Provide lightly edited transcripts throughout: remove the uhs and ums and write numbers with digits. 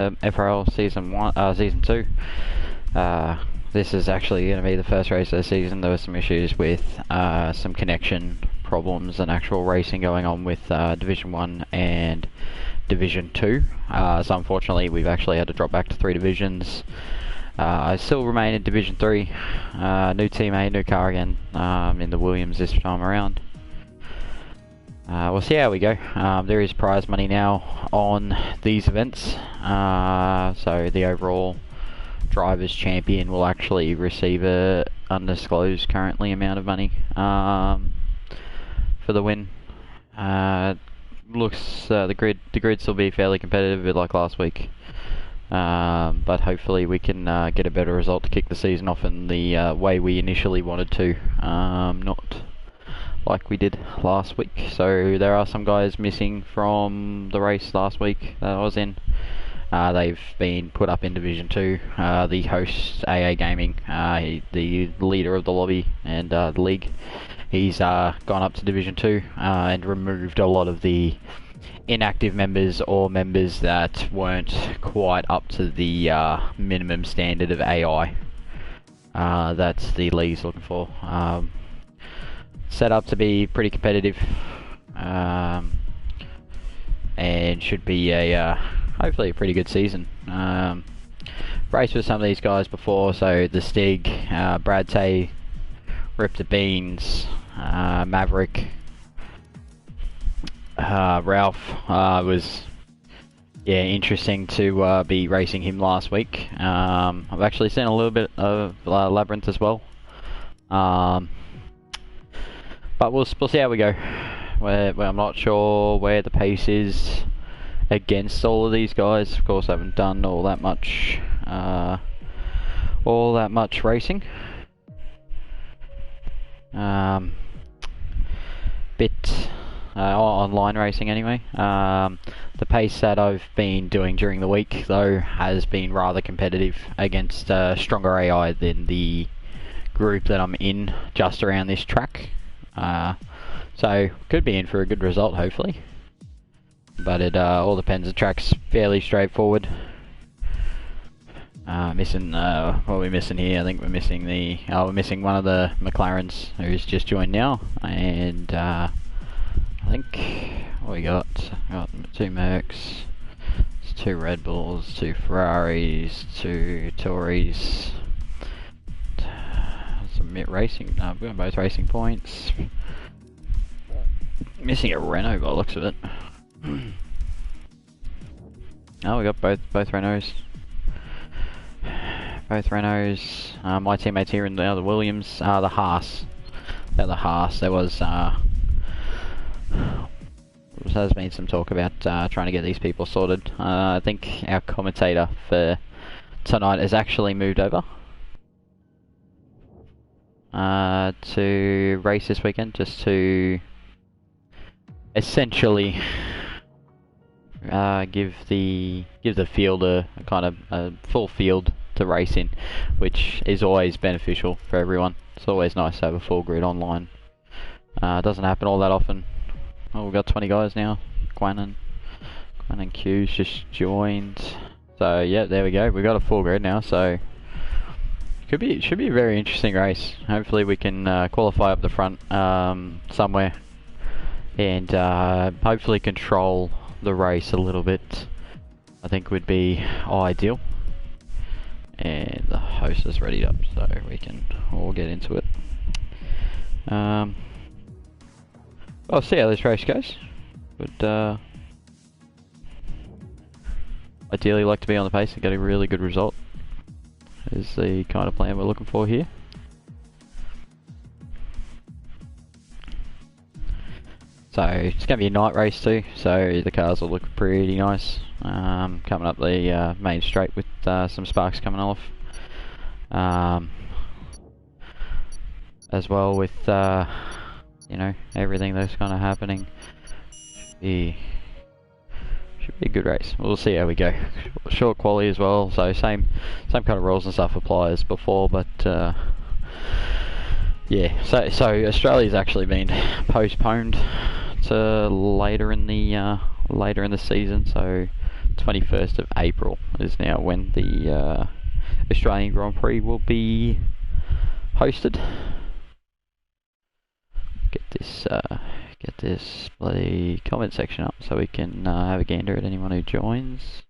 FRL season 2. This is actually going to be the first race of the season. There were some issues with some connection problems and actual racing going on with Division 1 and Division 2. So unfortunately we've actually had to drop back to 3 divisions. I still remain in Division 3. New teammate, new car again in the Williams this time around. We'll see how we go. There is prize money now on these events. So the overall Drivers' Champion will actually receive a undisclosed currently amount of money for the win. Looks the grids will be fairly competitive, a bit like last week. But hopefully we can get a better result to kick the season off in the way we initially wanted to, not like we did last week. So there are some guys missing from the race last week that I was in. They've been put up in Division 2. The host, AA Gaming, the leader of the lobby and the league, he's gone up to Division 2 and removed a lot of the inactive members or members that weren't quite up to the minimum standard of AI that's the league's looking for. Set up to be pretty competitive and should be a hopefully a pretty good season. Raced with some of these guys before, so the Stig, Brad Tay, Rip the Beans, Maverick, Ralph was interesting to be racing him last week. I've actually seen a little bit of Labyrinth as well, but we'll see how we go. I'm not sure where the pace is against all of these guys. Of course, I haven't done all that much racing. Online racing anyway. The pace that I've been doing during the week though has been rather competitive against stronger AI than the group that I'm in just around this track. So could be in for a good result hopefully. But it all depends. The track's fairly straightforward. Missing what are we missing here? I think we're missing we're missing one of the McLarens who's just joined now, and I think what we got 2 Mercs, 2 Red Bulls, 2 Ferraris, 2 Tories. Some racing. We've got both racing points. Missing a Renault by the looks of it. Oh, we got both Renaults. Both Renaults. My teammates here in the other Williams. The Haas. The Haas. There was has been some talk about trying to get these people sorted. I think our commentator for tonight has actually moved over to race this weekend, just to essentially give the field a kind of a full field to race in, which is always beneficial for everyone. It's always nice to have a full grid online. It doesn't happen all that often. Oh, we've got 20 guys now. Quan and Q's just joined. So yeah, there we go. We've got a full grid now, so it should be a very interesting race. Hopefully we can qualify up the front somewhere, and hopefully control the race a little bit. I think would be ideal. And the host is readied up, so we can all get into it. I'll see how this race goes. But ideally like to be on the pace and get a really good result. Is the kind of plan we're looking for here. So it's going to be a night race too, so the cars will look pretty nice. Coming up the main straight with some sparks coming off. As well with you know, everything that's kind of happening. Should be a good race. We'll see how we go. Short quality as well, so same kind of rules and stuff apply as before, but yeah. So Australia's actually been postponed to later in the season, so 21st of April is now when the Australian Grand Prix will be hosted. Get this bloody comment section up so we can have a gander at anyone who joins.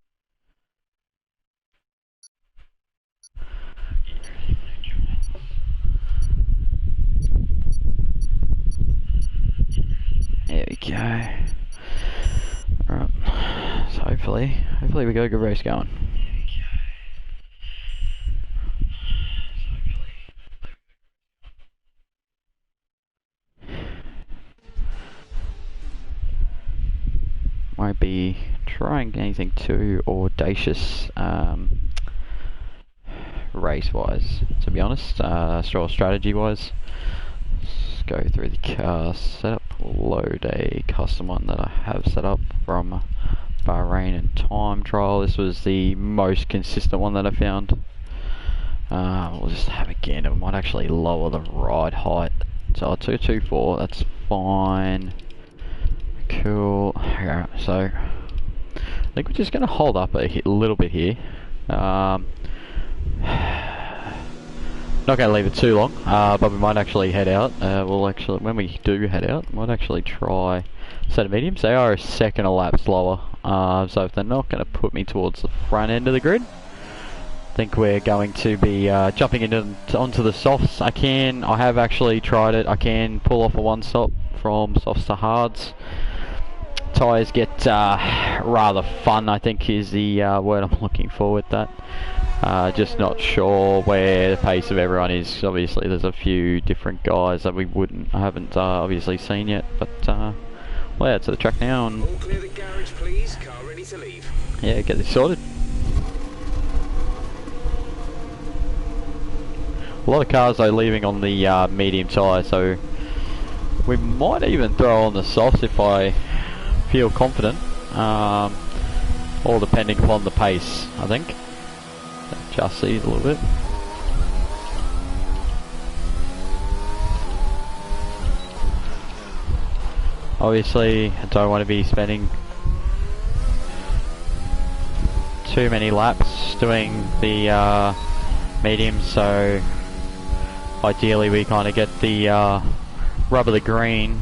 There we go. Right. So hopefully we got a good race going. Won't be trying anything too audacious race-wise, to be honest, strategy-wise. Let's go through the car setup, load a custom one that I have set up from Bahrain and time trial. This was the most consistent one that I found. We'll just have a gander. We might actually lower the ride height. So 224, that's fine. Cool. Yeah, so I think we're just going to hold up a little bit here. Not going to leave it too long, but we might actually head out. We'll actually, when we do head out, might actually try set of mediums. They are a second a lap slower, so if they're not going to put me towards the front end of the grid, I think we're going to be jumping onto the softs. I have actually tried it. I can pull off a one stop from softs to hards. Tyres get rather fun, I think is the word I'm looking for with that. Just not sure where the pace of everyone is. Obviously there's a few different guys that I haven't obviously seen yet, but we'll head to the track now and all clear the garage, please. Car ready to leave. Yeah, get this sorted. A lot of cars though leaving on the medium tyre, so we might even throw on the softs if I feel confident, all depending upon the pace, I think. Adjust these a little bit. Obviously, I don't want to be spending too many laps doing the medium, so ideally we kind of get the rub of the green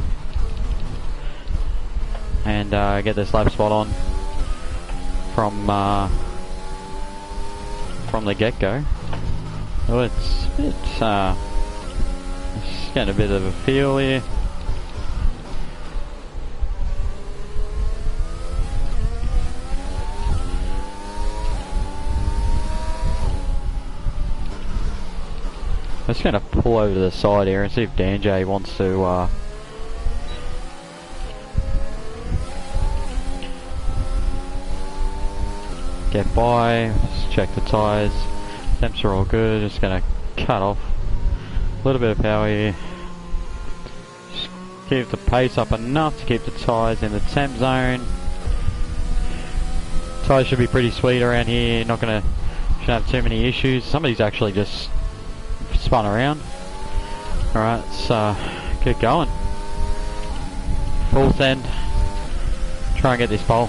and get this lap spot on from the get-go. Oh, it's getting a bit of a feel here. I'm just going to pull over to the side here and see if Danjay wants to get by. Just check the tyres. Temps are all good. Just going to cut off a little bit of power here. Just keep the pace up enough to keep the tyres in the temp zone. Tyres should be pretty sweet around here. Shouldn't have too many issues. Some of these actually just spun around. Alright, so get going. Full send. Try and get this pole.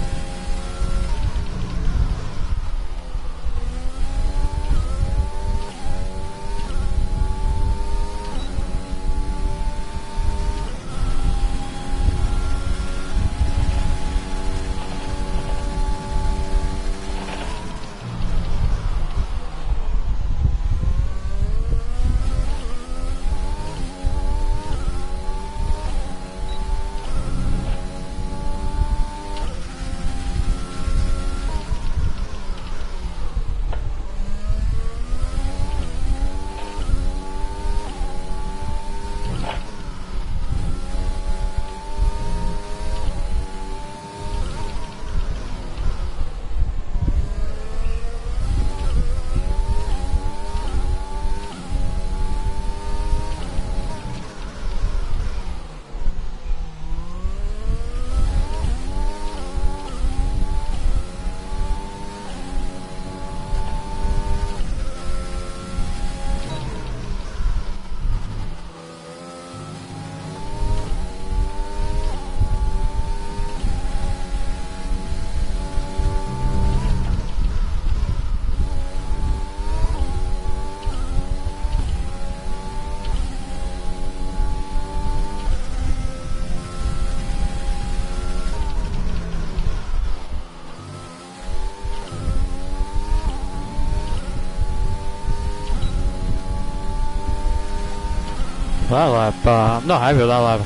That lap, I'm not happy with that lap.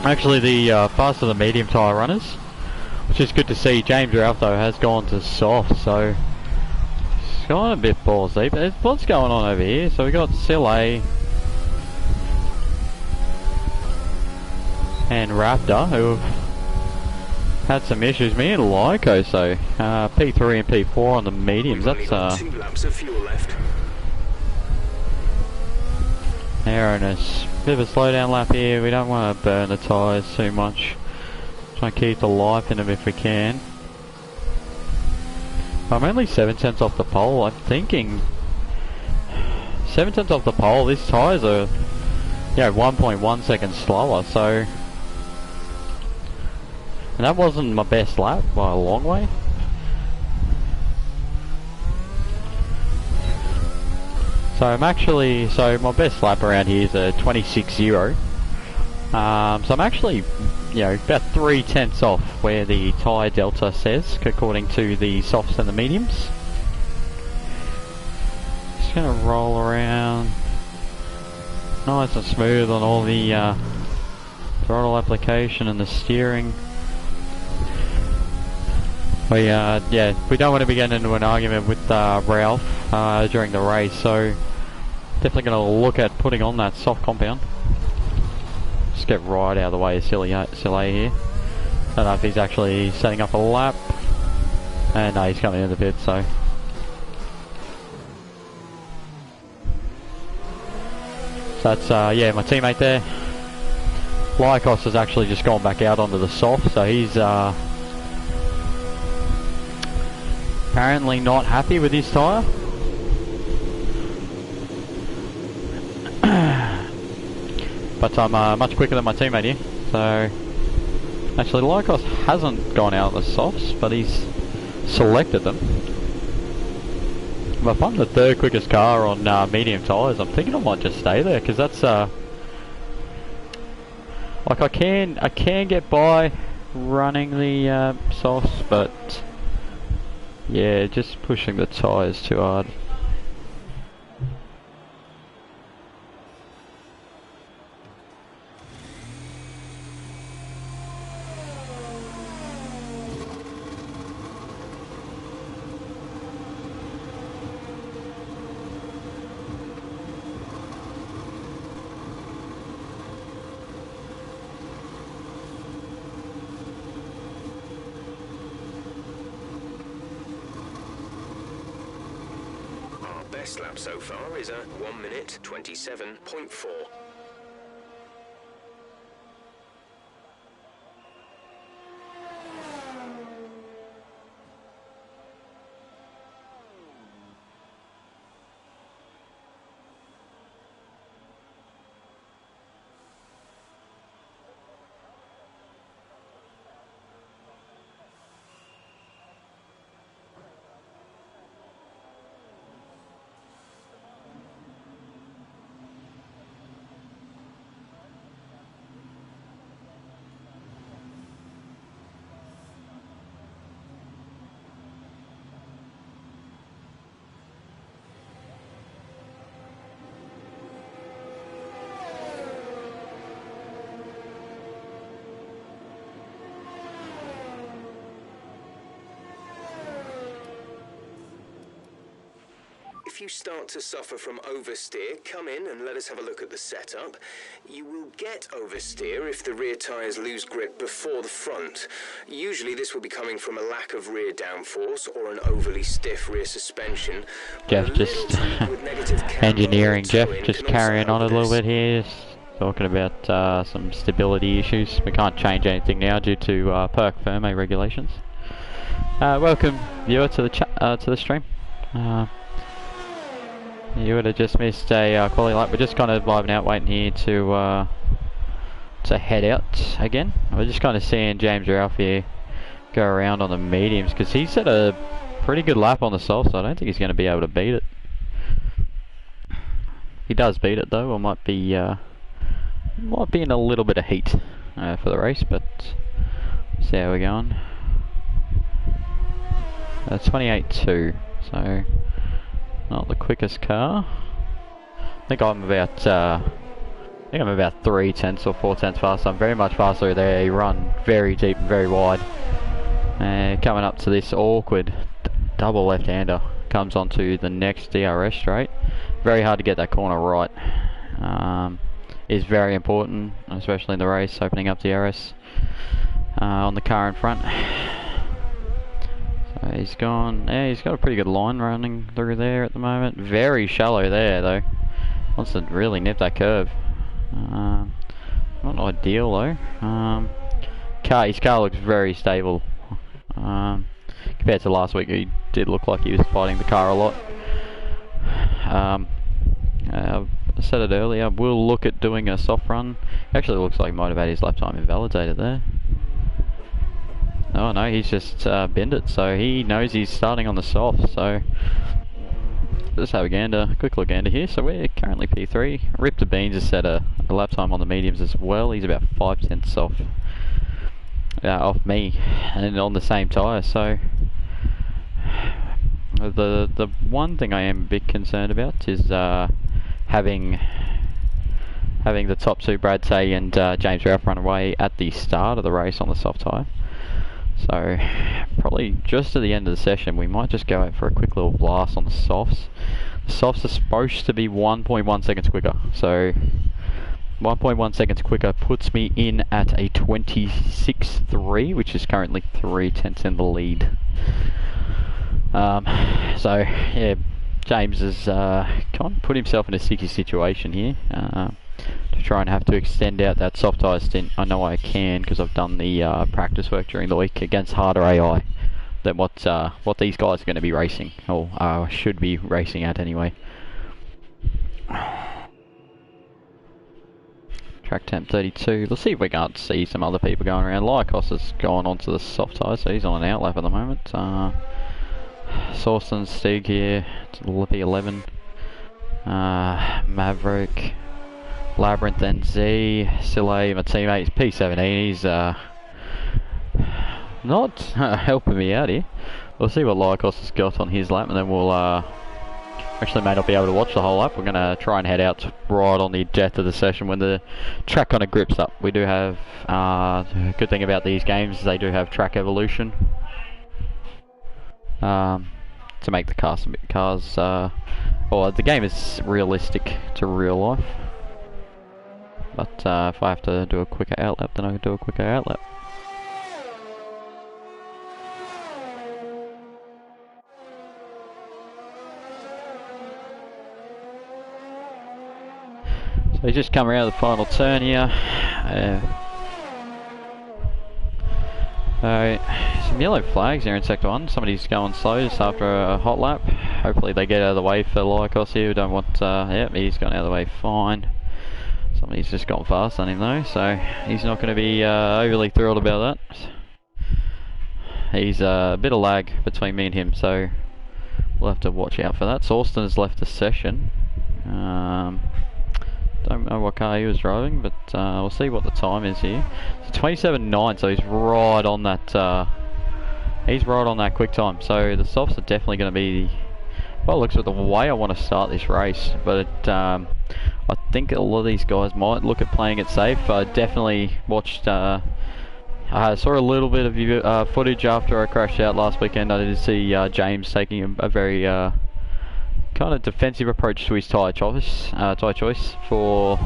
Actually, the faster the medium tyre runners, which is good to see. James Ralph though has gone to soft, so it's gone a bit ballsy. But what's going on over here? So we got Silay and Raptor who have had some issues. Me and Lyco, so P3 and P4 on the mediums. We've That's only got 2 laps of fuel left. Aaron is a bit of a slowdown lap here. We don't want to burn the tyres too much. Try and keep the life in them if we can. I'm only 7 tenths off the pole. I'm thinking 7 tenths off the pole. These tyres are, 1.1 seconds slower. So, and that wasn't my best lap by a long way. So I'm actually, my best lap around here is a 26.0. So I'm actually, about 3 tenths off where the tyre delta says, according to the softs and the mediums. Just gonna roll around, nice and smooth on all the throttle application and the steering. We don't want to be getting into an argument with Ralph during the race, so definitely going to look at putting on that soft compound. Just get right out of the way of Silly here. Don't know if he's actually setting up a lap. And no, he's coming in the pit, so. So that's, my teammate there. Lycos has actually just gone back out onto the soft, so he's apparently not happy with his tyre. But I'm much quicker than my teammate here. So actually Lycos hasn't gone out the softs, but he's selected them. But if I'm the third quickest car on medium tyres, I'm thinking I might just stay there, because that's like I can get by running the softs, but yeah, just pushing the tyres too hard. Best lap so far is a 1 minute 27.4. If you start to suffer from oversteer, come in and let us have a look at the setup. You will get oversteer if the rear tyres lose grip before the front. Usually this will be coming from a lack of rear downforce or an overly stiff rear suspension. Jeff just engineering, Jeff just carrying on a little bit here, just talking about some stability issues. We can't change anything now due to PERC Ferme regulations. Welcome viewer to the stream. You would have just missed a quality lap. We're just kind of vibing out, waiting here to head out again. We're just kind of seeing James Ralph here go around on the mediums, because he set a pretty good lap on the soft, so I don't think he's going to be able to beat it. He does beat it though, or might be in a little bit of heat for the race, but see how we're going. 28.2, so not the quickest car. I think I'm about think I'm about 3 tenths or 4 tenths faster. I'm very much faster there. He run very deep and very wide. Coming up to this awkward double left-hander. Comes onto the next DRS straight. Very hard to get that corner right. Is very important, especially in the race, opening up DRS on the car in front. So he's gone. Yeah, he's got a pretty good line running through there at the moment. Very shallow there though. Wants to really nip that curve. Not ideal though. His car looks very stable. Compared to last week, he did look like he was fighting the car a lot. I said it earlier, we'll look at doing a soft run. Actually, it looks like he might have had his lap time invalidated there. Oh no, he's just binned it, so he knows he's starting on the soft. So let's have a quick look gander here. So we're currently P3. Rip to Beans has set a lap time on the mediums as well. He's about 5 tenths off me, and on the same tyre. So the one thing I am a bit concerned about is having the top two, Brad Tay and James Ralph, run away at the start of the race on the soft tyre. So probably just at the end of the session we might just go out for a quick little blast on the softs. The softs are supposed to be 1.1 seconds quicker, so 1.1 seconds quicker puts me in at a 26.3, which is currently 3 tenths in the lead. So yeah, James has kind of put himself in a sticky situation here to try and have to extend out that soft tyre stint. I know I can because I've done the practice work during the week against harder AI than what these guys are going to be racing, or should be racing at anyway. Track temp 32. Let's see if we can't see some other people going around. Lyakos has gone onto the soft tyre, so he's on an outlap at the moment. Sawson, Stig here to the P11. Maverick, Labyrinth, NZ, Sile, my teammate, P17. He's not helping me out here. We'll see what Lyakos has got on his lap, and then we'll actually may not be able to watch the whole lap. We're going to try and head out right on the death of the session when the track kind of grips up. We do have, the good thing about these games is they do have track evolution. To make the cars, or the game is realistic to real life. But if I have to do a quicker outlap, then I can do a quicker outlap. So he's just come around the final turn here. Some yellow flags here in sector 1. Somebody's going slow just after a hot lap. Hopefully they get out of the way for Lyakos here. We don't want, yep, he's gone out of the way fine. Somebody's just gone fast on him though, so he's not going to be overly thrilled about that. He's a bit of lag between me and him, so we'll have to watch out for that. So Austin has left the session. Don't know what car he was driving, but we'll see what the time is here. It's 27.9, so he's right on that. He's right on that quick time. So the softs are definitely going to be. Well, it looks like the way I want to start this race, but I think a lot of these guys might look at playing it safe. I definitely watched. I saw a little bit of footage after I crashed out last weekend. I did see James taking a very kind of defensive approach to his tyre choice for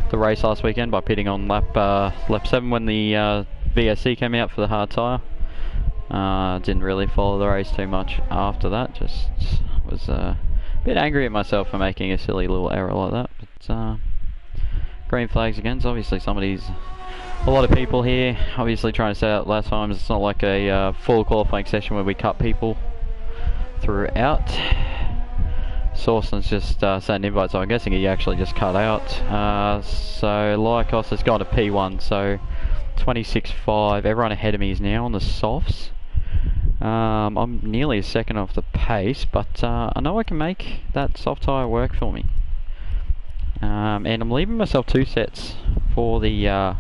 the race last weekend by pitting on lap 7 when the VSC came out for the hard tyre. Didn't really follow the race too much after that. Just was a bit angry at myself for making a silly little error like that. But green flags again. So obviously a lot of people here. Obviously trying to set out last times. It's not like a full qualifying session where we cut people throughout. Sawson's just sent an invite, so I'm guessing he actually just cut out. So Lyakos has gone to P1, so 26.5. Everyone ahead of me is now on the softs. I'm nearly a second off the pace, but I know I can make that soft tyre work for me. And I'm leaving myself 2 sets for the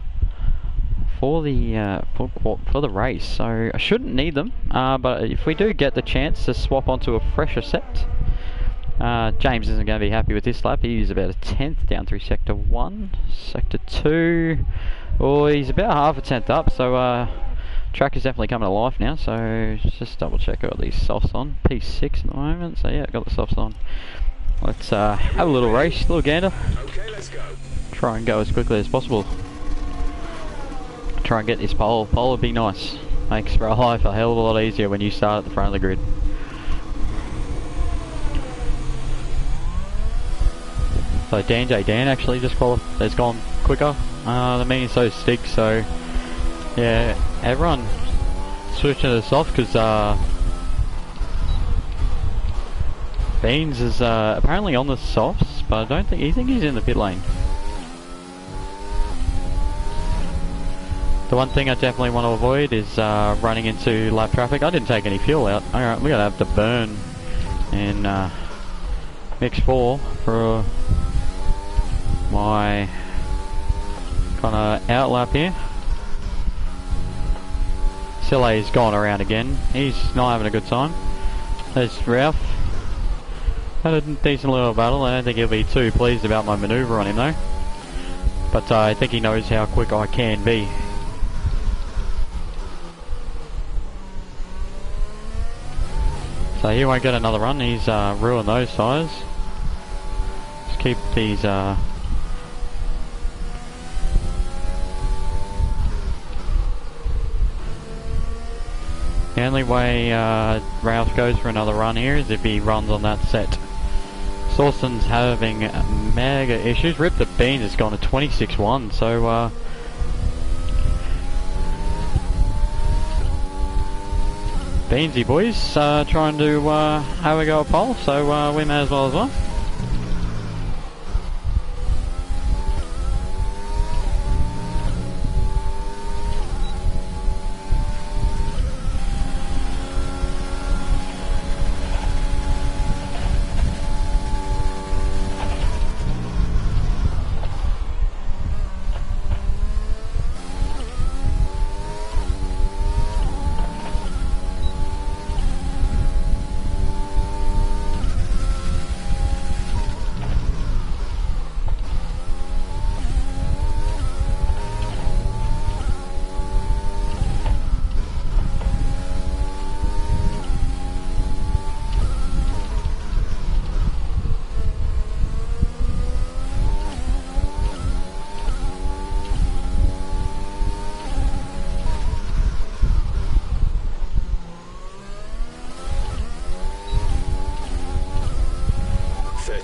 race, so I shouldn't need them. But if we do get the chance to swap onto a fresher set James isn't going to be happy with this lap. He's about a tenth down through sector 1. Sector 2, oh, he's about half a tenth up, so track is definitely coming to life now. So just double check. I've got these softs on. P6 at the moment, so yeah, I've got the softs on. Let's have a little race, little gander. Okay, let's go. Try and go as quickly as possible. Try and get this pole. Pole would be nice. Makes for life a hell of a lot easier when you start at the front of the grid. So Dan actually just has gone quicker than me, and so is Stig. So yeah, everyone switching to the soft because Beans is apparently on the softs, but I think he's in the pit lane. The one thing I definitely want to avoid is running into lap traffic. I didn't take any fuel out. Alright, we're gonna have to burn in mix 4 for my kind of out lap here. Sillay's gone around again. He's not having a good time. There's Ralph. Had a decent little battle. I don't think he'll be too pleased about my manoeuvre on him though. But I think he knows how quick I can be. So he won't get another run. He's ruined those tyres. Just keep these the only way Ralph goes for another run here is if he runs on that set. Sawson's having mega issues. Rip the Bean has gone to 26-1, so Beansy boys trying to have a go at pole, so we may as well.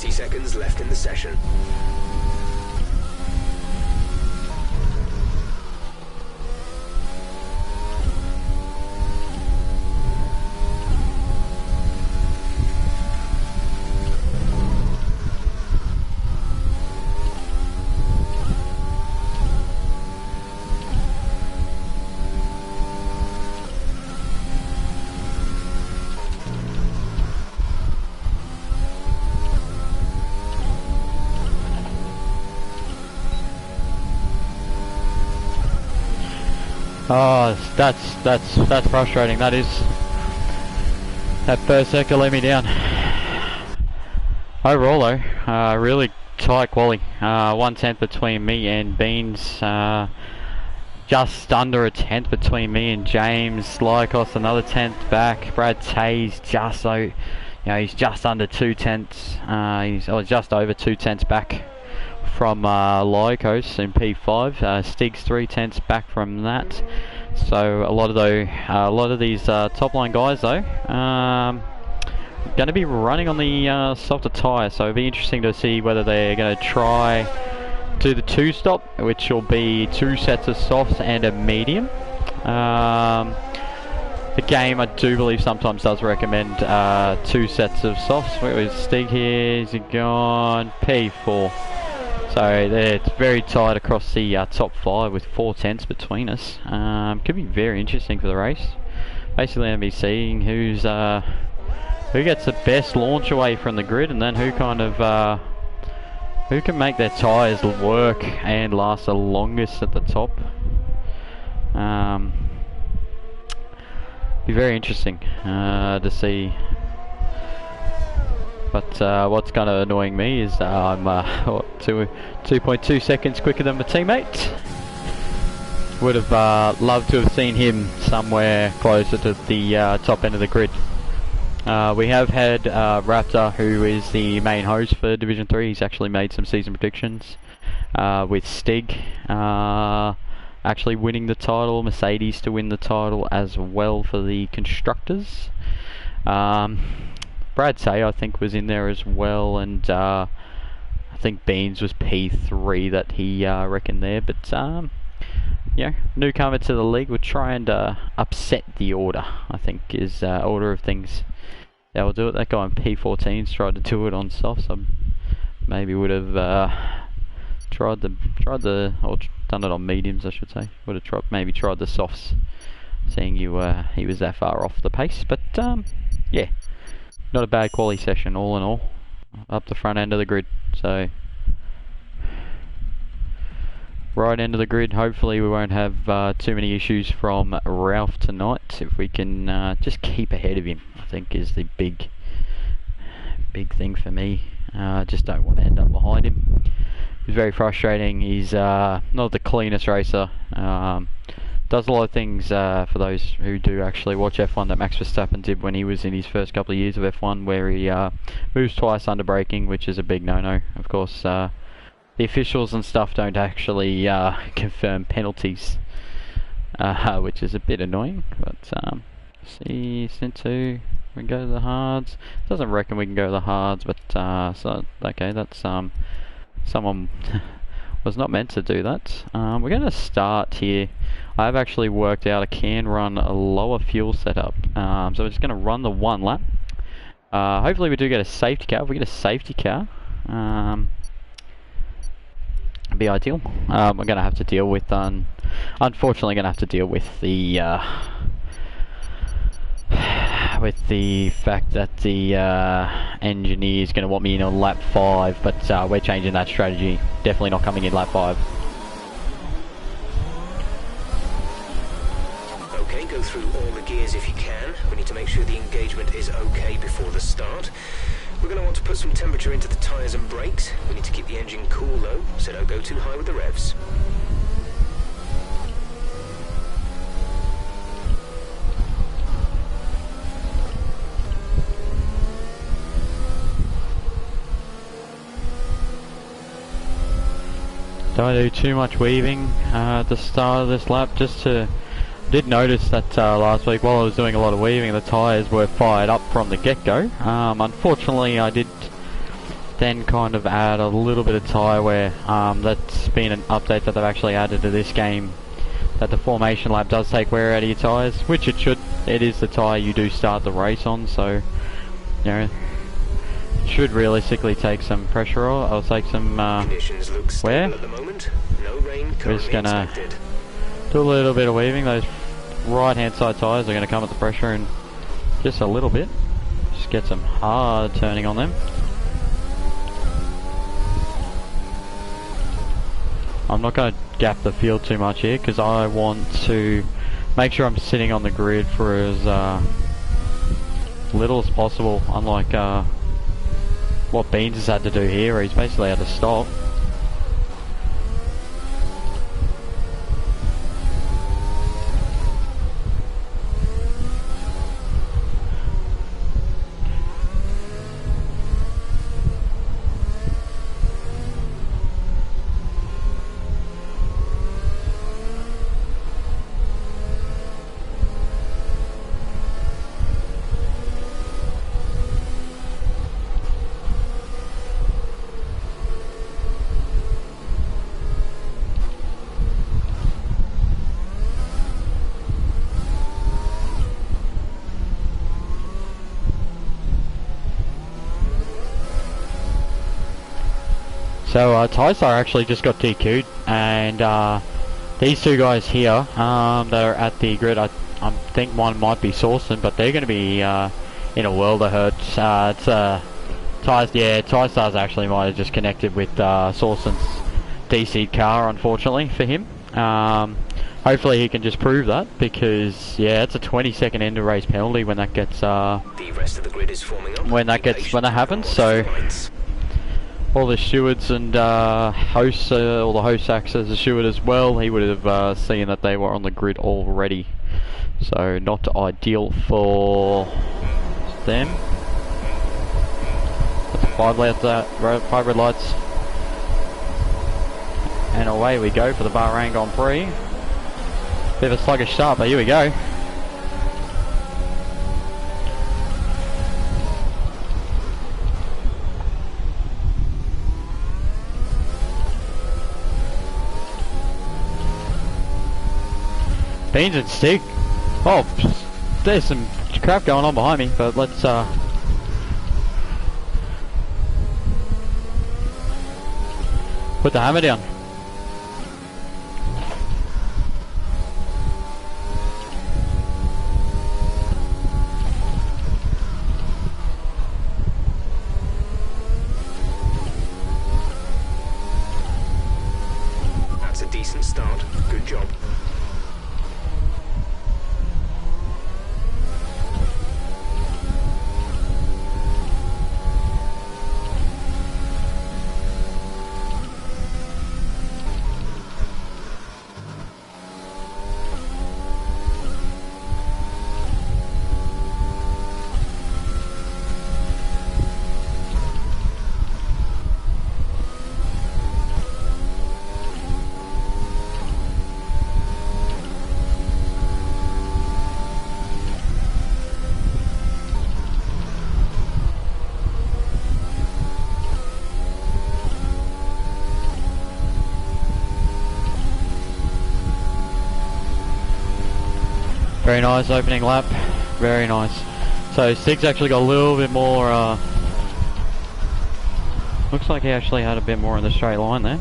Seconds left in the session. Oh, that's frustrating. That is. That first sector let me down. Overall though, really tight quali. 1/10 between me and Beans. Just under a tenth between me and James. Lycos another tenth back. Brad Tays just so, you know, he's just under 2/10. He's just over 2/10 back from Lycos in P5. Stig's 3/10 back from that. So a lot of these top line guys though, going to be running on the softer tyre. So it'll be interesting to see whether they're going to try do the 2-stop, which will be 2 sets of softs and a medium. The game, I do believe, sometimes does recommend 2 sets of softs. Where was Stig here? Is he gone? P4. So it's very tight across the top 5 with 4/10 between us. Could be very interesting for the race. Basically, going to be seeing who gets the best launch away from the grid, and then who kind of who can make their tyres work and last the longest at the top. Be very interesting to see But what's kind of annoying me is I'm 2.2 seconds quicker than my teammate. Would have loved to have seen him somewhere closer to the top end of the grid. We have had Raptor, who is the main host for Division 3. He's actually made some season predictions with Stig actually winning the title, Mercedes to win the title as well for the constructors. Brad Say, I think, was in there as well, and I think Beans was P3 that he reckoned there, but yeah, newcomer to the league would try and upset the order, I think, is order of things. They'll do it. That guy in P14's tried to do it on softs. So maybe would have tried the or done it on mediums, I should say. Would have maybe tried the softs, seeing he was that far off the pace. But yeah, not a bad quali session all in all, up the front end of the grid. So right end of the grid. Hopefully we won't have too many issues from Ralph tonight. If we can just keep ahead of him, I think is the big thing for me. Just don't want to end up behind him. He's very frustrating. He's not the cleanest racer. Does a lot of things for those who do actually watch F1 that Max Verstappen did when he was in his first couple of years of F1, where he moves twice under braking, which is a big no-no. Of course, the officials and stuff don't actually confirm penalties, which is a bit annoying. But see, Stint 2, we can go to the hards. Doesn't reckon we can go to the hards, but so okay, that's someone was not meant to do that. We're going to start here. I've actually worked out I can run a lower fuel setup, so we're just going to run the one lap. Hopefully we do get a safety car. If we get a safety car, be ideal. We're going to have to deal with, unfortunately, going to have to deal with the fact that the engineer is going to want me in on lap 5, but we're changing that strategy. Definitely not coming in lap 5. Okay, go through all the gears if you can. We need to make sure the engagement is okay before the start. We're going to want to put some temperature into the tyres and brakes. We need to keep the engine cool though, so don't go too high with the revs. Don't do too much weaving at the start of this lap. Did notice that last week while I was doing a lot of weaving, the tyres were fired up from the get-go. Unfortunately, I did then kind of add a little bit of tyre wear. That's been an update that they've actually added to this game, that the formation lap does take wear out of your tyres, which it should. It is the tyre you do start the race on, so you know, should realistically take some pressure off. I'll take some wear. We're just gonna do a little bit of weaving. Those right hand side tyres are going to come at the pressure and just a little bit. Just get some hard turning on them. I'm not going to gap the field too much here because I want to make sure I'm sitting on the grid for as little as possible, unlike what Beans has had to do here, where he's basically had to stop. So Tystar actually just got DQ'd, and these two guys here that are at the grid, I think one might be Sawson, but they're going to be in a world of hurt. Tystar's actually might have just connected with Sawson's DC'd car, unfortunately for him. Hopefully hopefully he can just prove that, because yeah, it's a 20-second end of race penalty when that gets The rest of the grid is forming up. when that happens. So all the stewards and hosts, all the host acts as a steward as well, he would have seen that they were on the grid already. So not ideal for them. That's 5 red lights. And away we go for the Bahrain Grand Prix. Bit of a sluggish start, but here we go. Beans and stick. Oh, there's some crap going on behind me, but let's put the hammer down. That's a decent start. Good job. Very nice opening lap, very nice. So Stig's actually got a little bit more, looks like he actually had a bit more in the straight line there.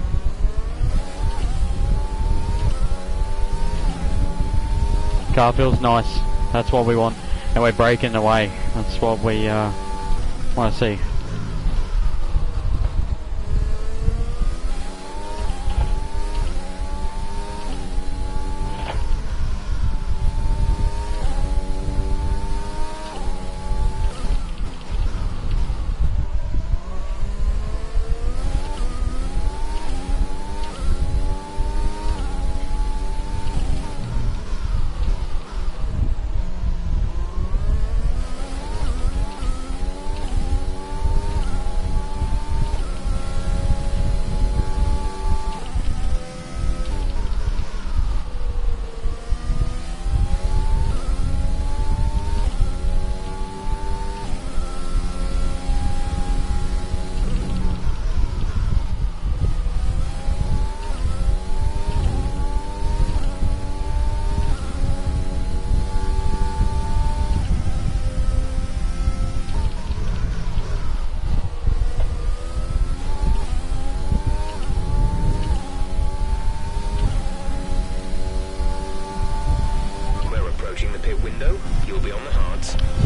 Car feels nice, that's what we want. And we're breaking away, that's what we want to see.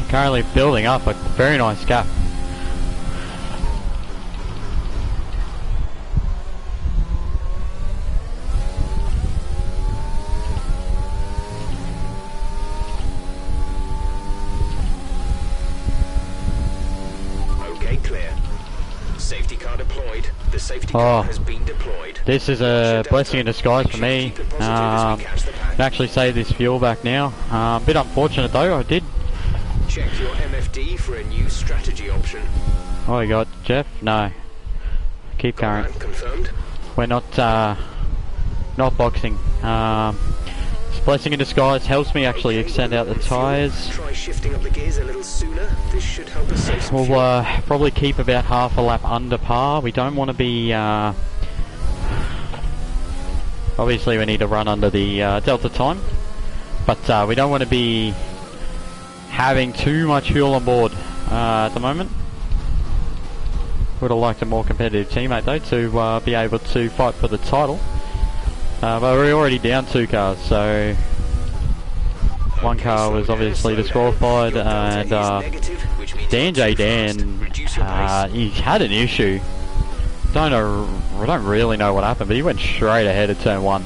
Currently building up a very nice gap. Okay, clear. Safety car deployed. The safety car has been deployed. This is a blessing in disguise for me. Actually save this fuel back now. A bit unfortunate though, I did. Check your MFD for a new strategy option. Oh, you got Jeff? No. Keep going. Confirmed. We're not boxing. Blessing in disguise helps me actually extend out the tyres. Try shifting up the gears a little sooner. This should help us save some We'll fuel. probably keep about half a lap under par. We don't want to be. Obviously, we need to run under the delta time, but we don't want to be having too much fuel on board at the moment. Would have liked a more competitive teammate though to be able to fight for the title. But we're already down 2 cars, so one car was obviously disqualified, and Dan, he had an issue. I don't really know what happened, but he went straight ahead of turn 1.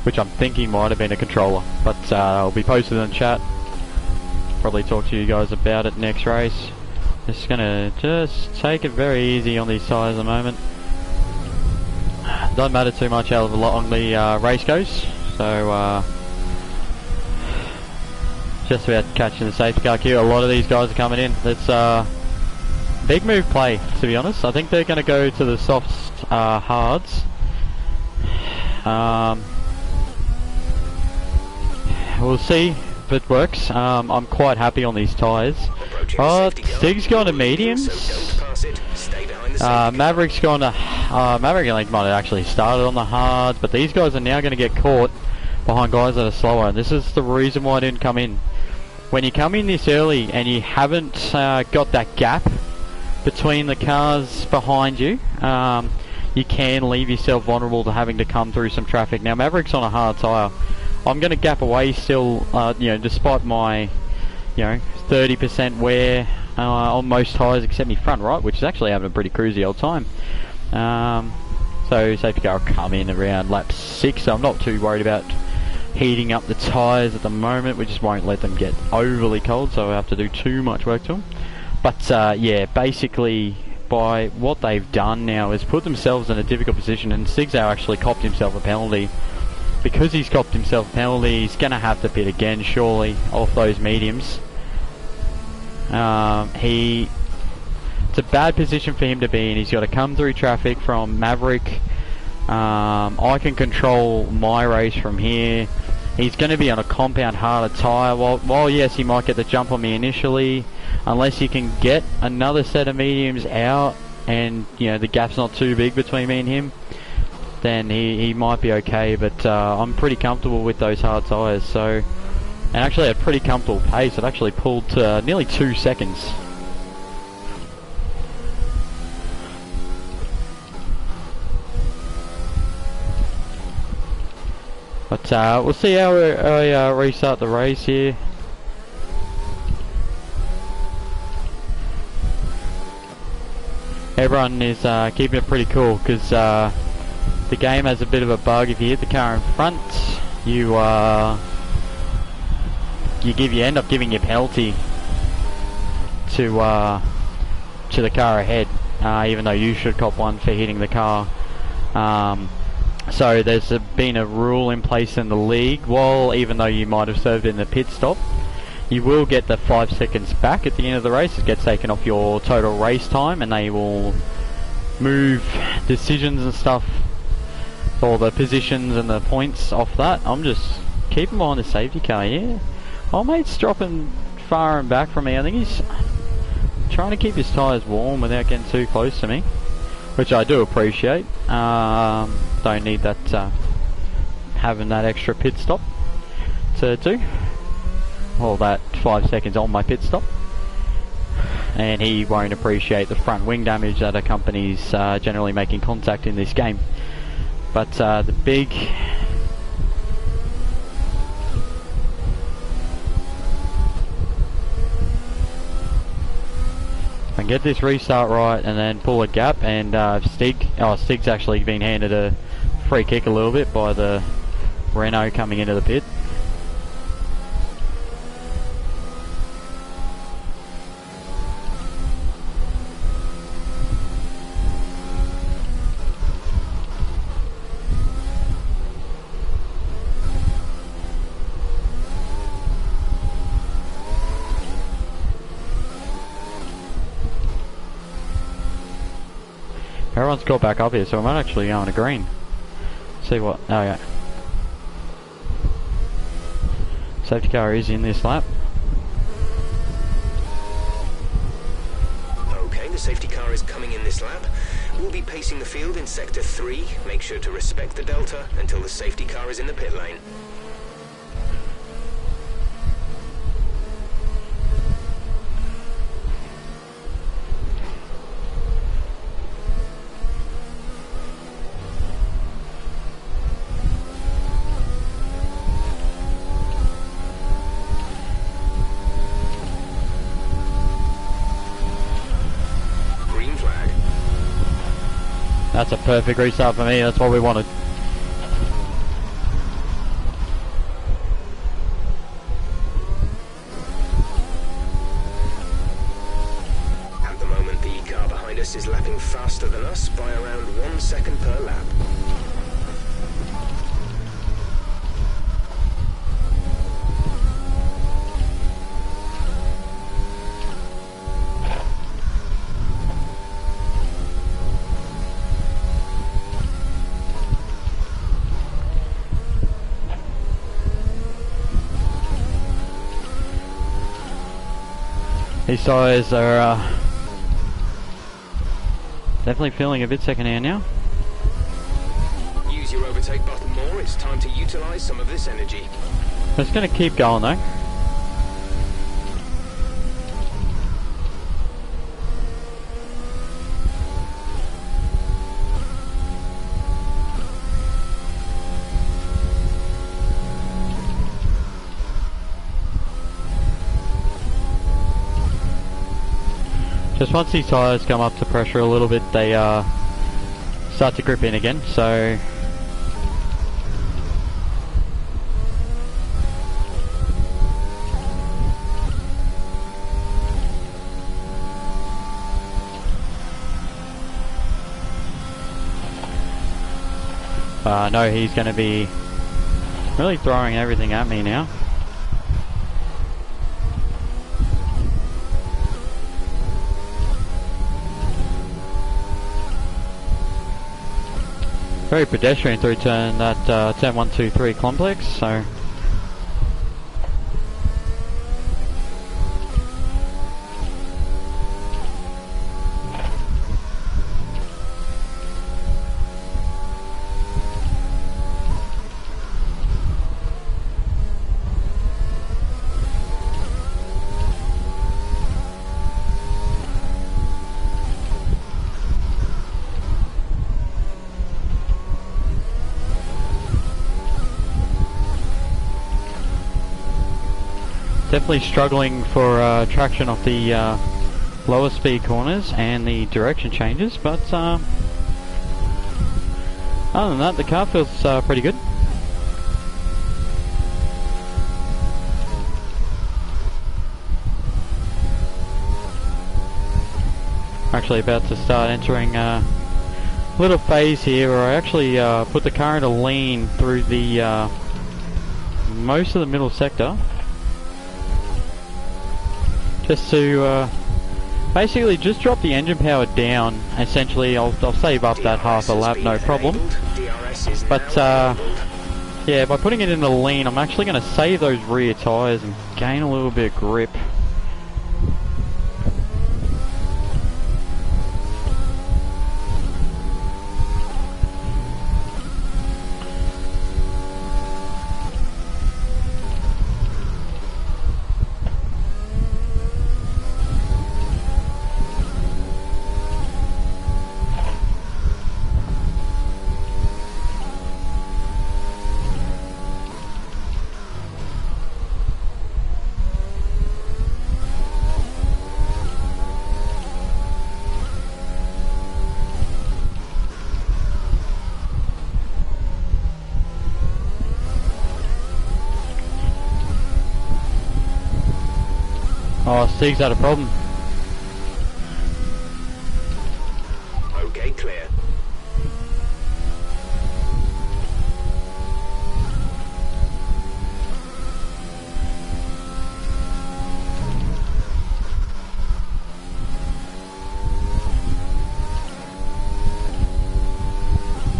which I'm thinking might have been a controller, but I'll be posted in the chat. Probably talk to you guys about it next race. Just gonna take it very easy on these tyres at the moment. Doesn't matter too much how long the race goes, so just about catching the safety car queue. A lot of these guys are coming in. It's big move play, to be honest. I think they're going to go to the softs hards. We'll see if it works. I'm quite happy on these tyres. Stig's gone to mediums. Maverick's gone to... Maverick might have actually started on the hards, but these guys are now going to get caught behind guys that are slower, and this is the reason why I didn't come in. When you come in this early and you haven't got that gap between the cars behind you, you can leave yourself vulnerable to having to come through some traffic. Now Maverick's on a hard tyre. I'm going to gap away still, you know, despite my, you know, 30% wear on most tyres except my front right, which is actually having a pretty cruisy old time. So safety car will come in around lap 6, so I'm not too worried about heating up the tyres at the moment. We just won't let them get overly cold, so I have to do too much work to them. But yeah, basically by what they've done now is put themselves in a difficult position, and Sigzau actually copped himself a penalty. Because he's copped himself a penalty, he's going to have to pit again surely off those mediums. It's a bad position for him to be in. He's got to come through traffic from Maverick. I can control my race from here. He's going to be on a compound harder tyre. While yes, he might get the jump on me initially, unless he can get another set of mediums out and, you know, the gap's not too big between me and him, then he might be okay. But I'm pretty comfortable with those hard tyres. So, and actually at a pretty comfortable pace. It actually pulled to nearly 2 seconds. But we'll see how I restart the race here. Everyone is keeping it pretty cool because the game has a bit of a bug. If you hit the car in front, you end up giving your penalty to the car ahead, even though you should cop one for hitting the car. So there's been a rule in place in the league, while even though you might have served in the pit stop, you will get the 5 seconds back at the end of the race. It gets taken off your total race time, and they will move decisions and stuff, or the positions and the points off that. I'm just keeping behind the safety car here. Old mate's dropping far and back from me. I think he's trying to keep his tyres warm without getting too close to me, which I do appreciate. Don't need that having that extra pit stop to do, or that 5 seconds on my pit stop. And he won't appreciate the front wing damage that accompanies generally making contact in this game. But the big I can get this restart right and then pull a gap, and Stig's actually been handed a free kick a little bit by the Renault coming into the pit. Everyone's got back up here, so I might actually go on a green. See what... oh yeah. Safety car is in this lap. Okay, the safety car is coming in this lap. We'll be pacing the field in sector 3. Make sure to respect the delta until the safety car is in the pit lane. That's a perfect restart for me. That's what we wanted. behind us is lapping faster than us by around 1 second per lap. These tyres are definitely feeling a bit second-hand now. Use your overtake button more, it's time to utilize some of this energy. It's going to keep going though. Just once these tyres come up to pressure a little bit, they start to grip in again, so I know he's going to be really throwing everything at me now. Very pedestrian through turn, that turn 1, 2, 3 complex, so definitely struggling for traction off the lower speed corners and the direction changes, but other than that, the car feels pretty good. Actually about to start entering a little phase here where I actually put the car into lean through the most of the middle sector, just to basically just drop the engine power down. Essentially I'll save up that half a lap, no problem. But yeah, by putting it in the lean, I'm actually going to save those rear tyres and gain a little bit of grip. Oh, Stig's had a problem. Okay, clear.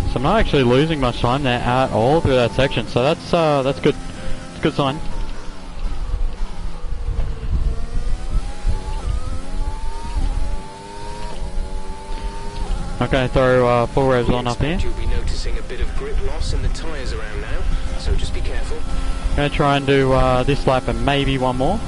So I'm not actually losing much time there at all through that section, so that's good. It's a good sign. I'm going to throw full revs on up here. You'll be noticing a bit of grip loss in the tyres around now, so just be careful. I'm going to try and do this lap and maybe one more.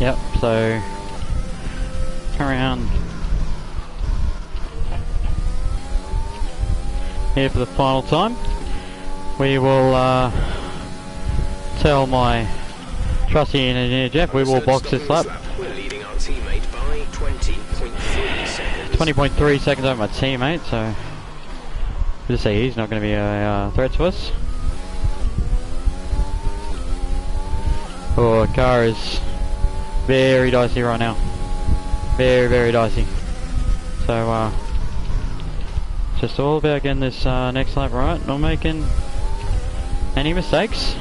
Yep, so around here for the final time. We will tell my trusty engineer Jeff we will box this lap. We're leading our teammate by 20.3 seconds. 20.3 seconds over my teammate, so just say he's not going to be a threat to us. Oh, the car is very dicey right now. Very, very dicey. So, just all about getting this next lap right, not making any mistakes.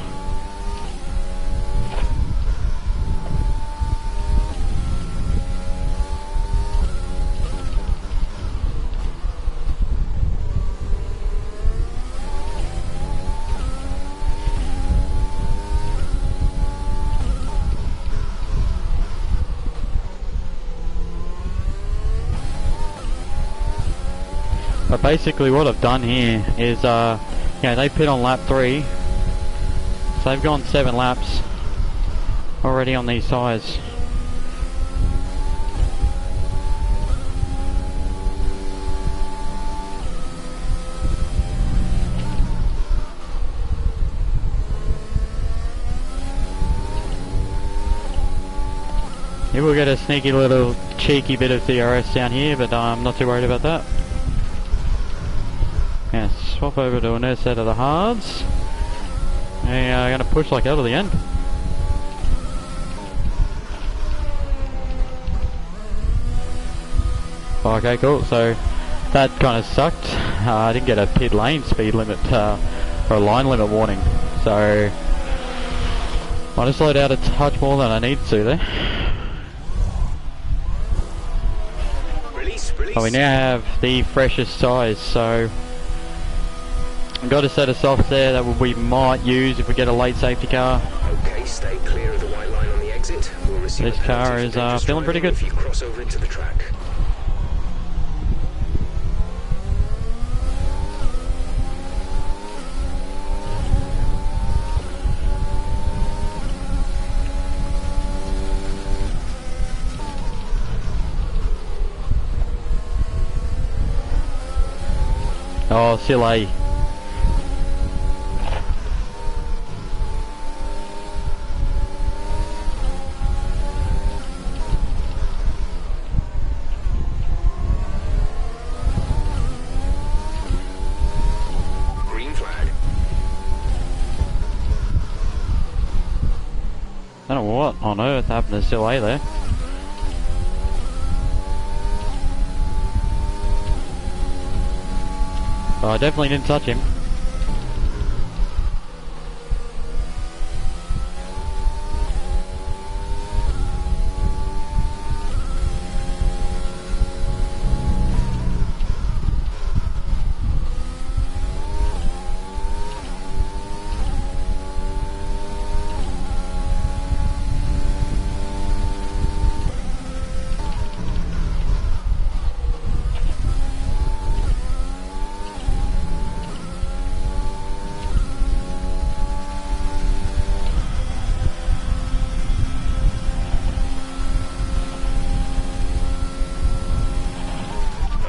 But basically what I've done here is, they pit on lap 3, so they've gone 7 laps already on these tyres. You will get a sneaky little cheeky bit of DRS down here, but I'm not too worried about that. Yeah, swap over to another set of the hards. And I'm going to push like hell to the end. Okay, cool. So that kind of sucked. I didn't get a pit lane speed limit or a line limit warning. So I just slowed out a touch more than I needed to there. Release. But we now have the freshest tyres, so I've got a set of softs there that we might use if we get a late safety car. Okay, stay clear of the white line on the exit. We'll receive This car is feeling pretty good. if you cross over into the track. Oh, silly. Green flag. I don't know what on earth happened to Silly there. Oh, I definitely didn't touch him.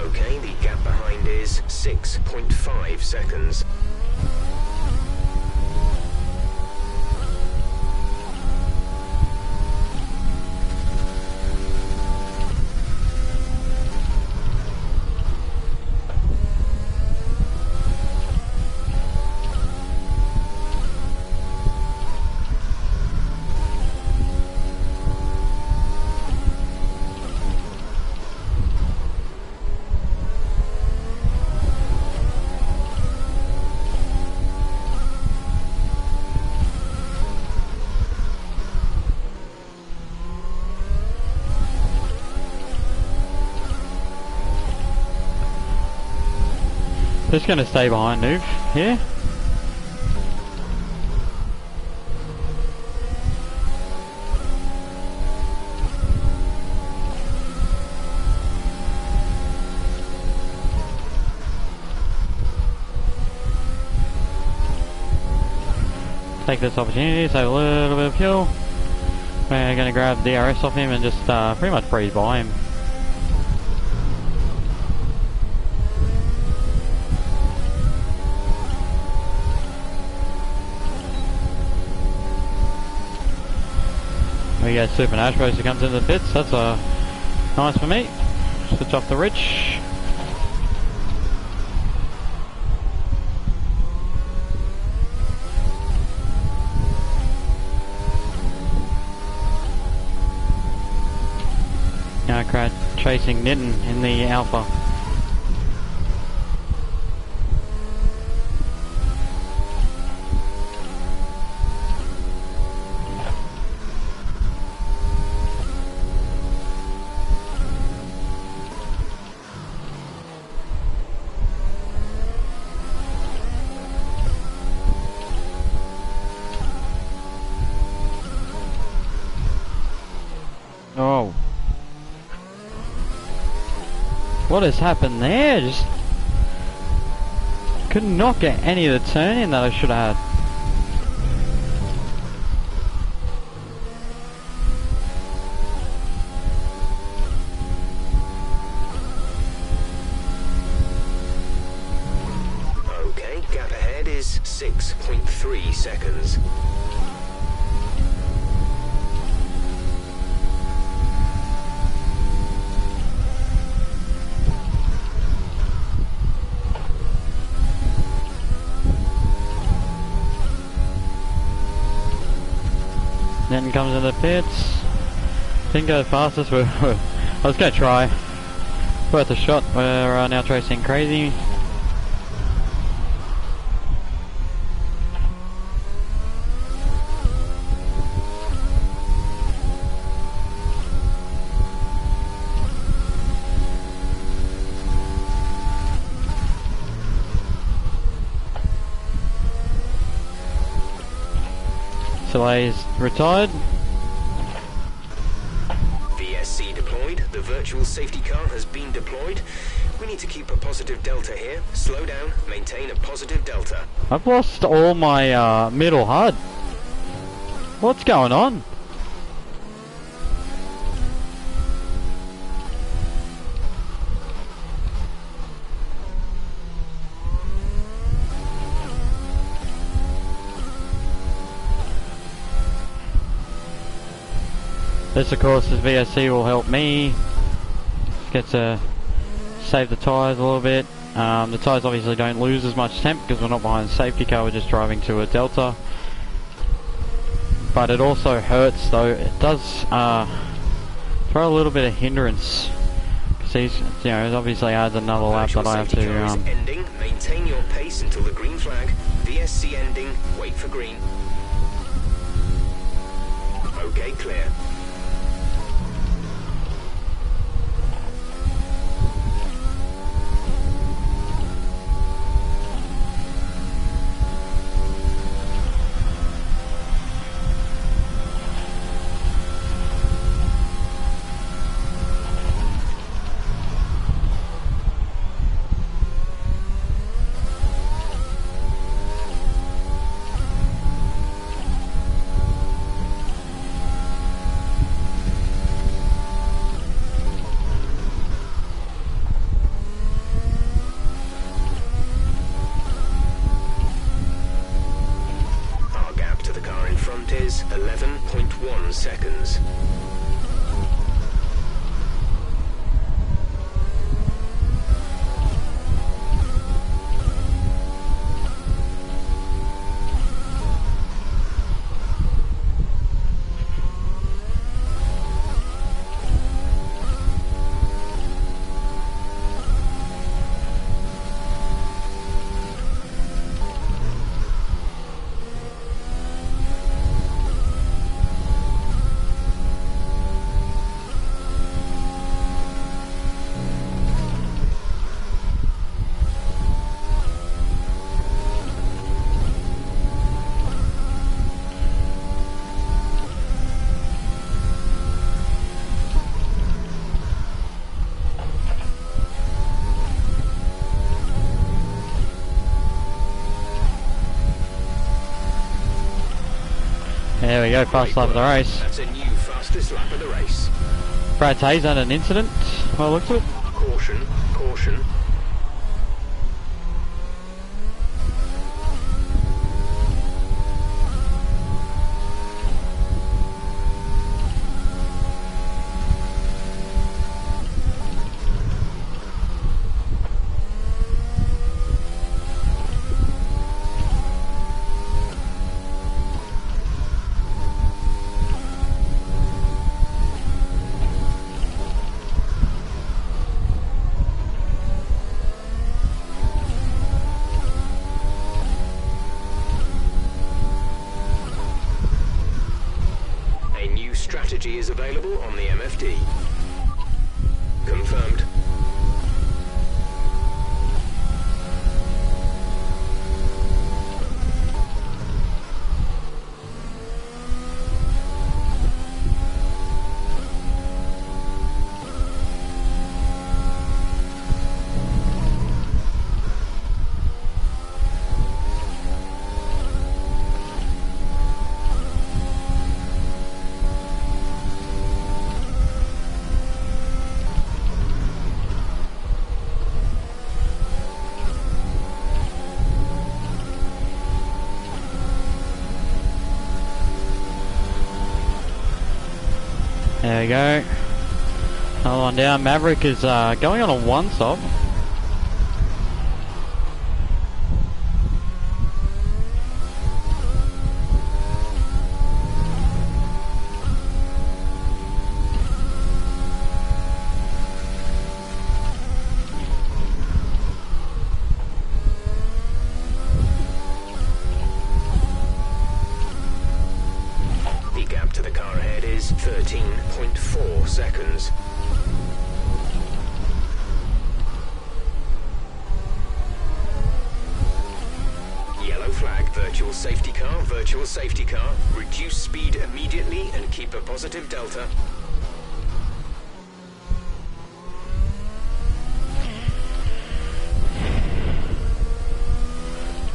Okay, the gap behind is 6.5 seconds. Just gonna stay behind Noob here. Take this opportunity to save a little bit of fuel. We're going to grab DRS off him and just pretty much breeze by him. We get Super Nash Racer comes into the pits. That's nice for me. Switch off the Rich. Now crowd chasing Nitten in the Alpha. Oh. What has happened there? Just could not get any of the turn in that I should have had. Okay, gap ahead is 6.3 seconds. Then comes in the pits. Didn't go the fastest. I was going to try. Worth a shot. We're now tracing Crazy. Soleil's retired. VSC deployed. The virtual safety car has been deployed. We need to keep a positive delta here. Slow down, maintain a positive delta. I've lost all my middle HUD. What's going on? This of course is VSC will help me get to save the tyres a little bit. The tyres obviously don't lose as much temp because we're not behind the safety car, we're just driving to a delta. But it also hurts though, it does throw a little bit of hindrance. Because he's, you know, it obviously adds another lap that I have to... ending. Maintain your pace until the green flag. VSC ending, wait for green. Okay, clear. Is 11.1 seconds. There we go, fast lap of the race. That's a new fastest lap of the race. Brad Hayes had an incident. Well, looks at it. Caution, caution. Strategy is available on the MFD. Confirmed. There we go. Another one down. Maverick is going on a one stop. The gap to the car ahead is 13.4 seconds. Yellow flag, virtual safety car, virtual safety car. Reduce speed immediately and keep a positive delta.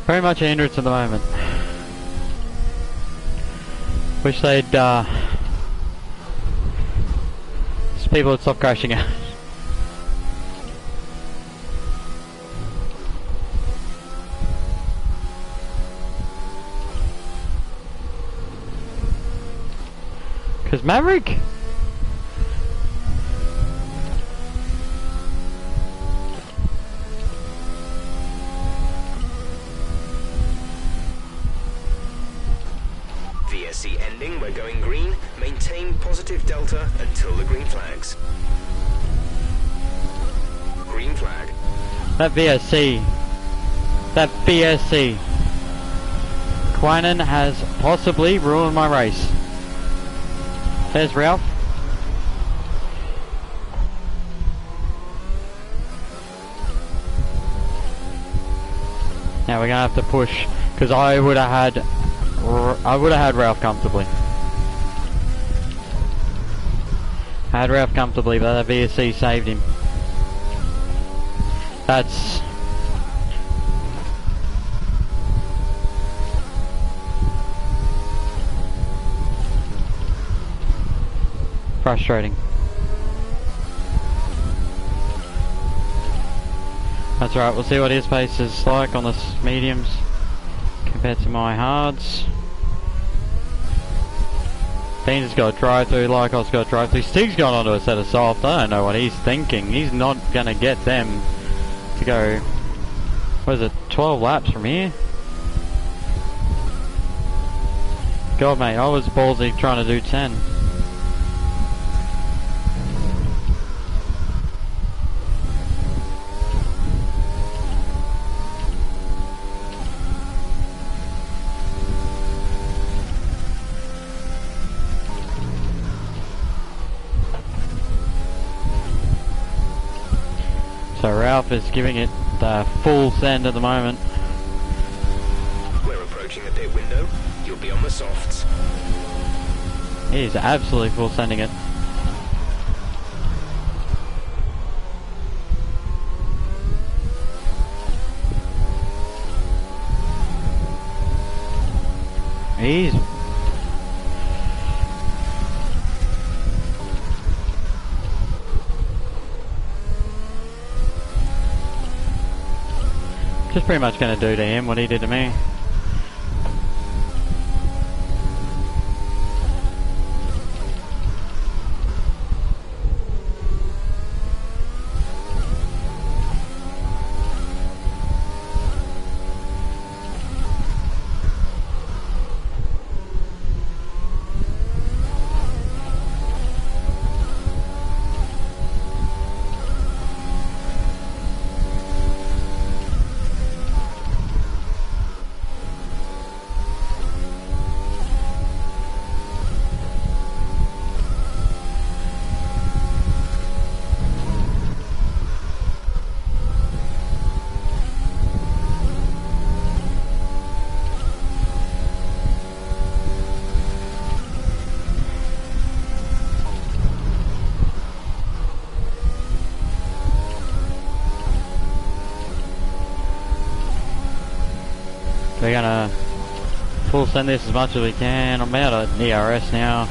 Very much a hindrance at the moment. Wish they'd, people would stop crashing out. Cause Maverick? VSC ending, we're going green. Maintain positive delta until the green flags. Green flag. That VSC. That VSC. Quinan has possibly ruined my race. There's Ralph. Now we're gonna have to push, because I would have had Ralph comfortably. Had Ralph comfortably, but that VSC saved him. That's frustrating. That's right, we'll see what his pace is like on the mediums compared to my hards. Dean's has got a drive through, Lycos got a drive through, Stig's gone onto a set of soft. I don't know what he's thinking. He's not gonna get them to go, what is it, 12 laps from here? God mate, I was ballsy trying to do 10. So Ralph is giving it the full send at the moment. We're approaching the pit window. You'll be on the softs. He is absolutely full sending it. Just pretty much gonna do to him what he did to me. We're gonna full send this as much as we can. I'm out of ERS now.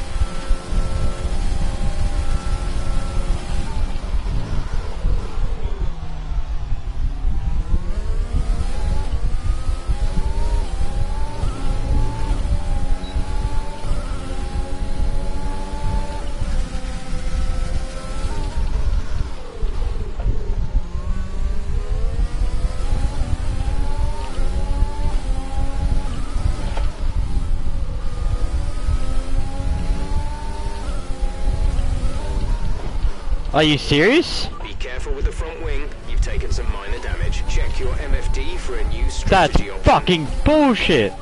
Are you serious? Be careful with the front wing. You've taken some minor damage. Check your MFD for a new That's strategy option. fucking bullshit.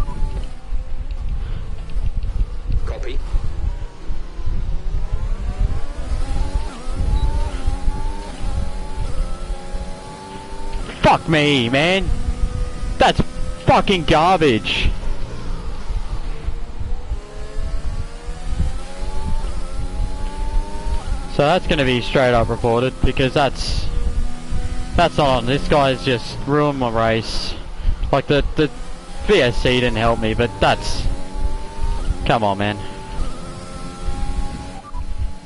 Copy. Fuck me, man. That's fucking garbage. So that's going to be straight up reported because that's not on. This guy's just ruined my race. Like the VSC didn't help me, but that's, come on, man.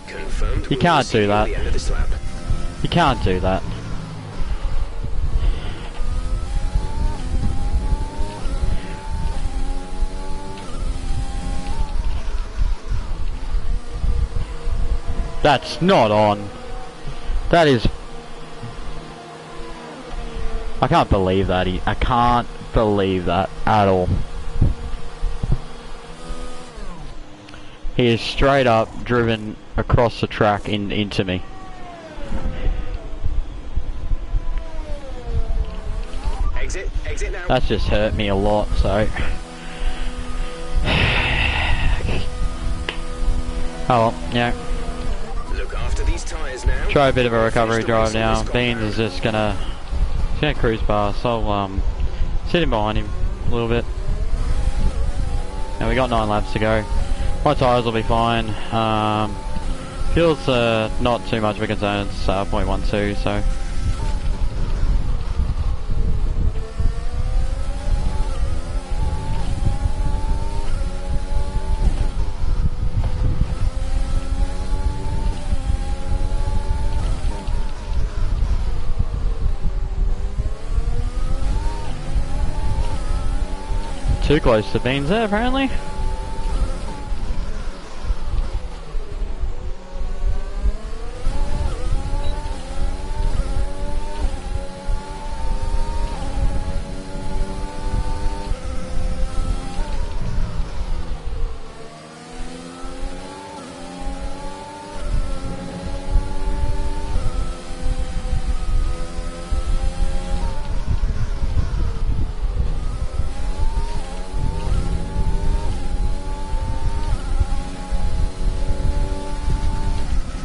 Confirmed. You can't do that. The end of this lap. You can't do that. That's not on. That is... I can't believe that. I can't believe that at all. He is straight up driven across the track into me. Exit now. That's just hurt me a lot, so... Oh well, yeah. Look after these tires now. Try a bit of a recovery drive now. Beans is just gonna cruise past. I'll sit in behind him a little bit. And we got 9 laps to go. My tyres will be fine. Fuel's not too much of a concern. It's 0.12, so. Too close to Beans there, apparently.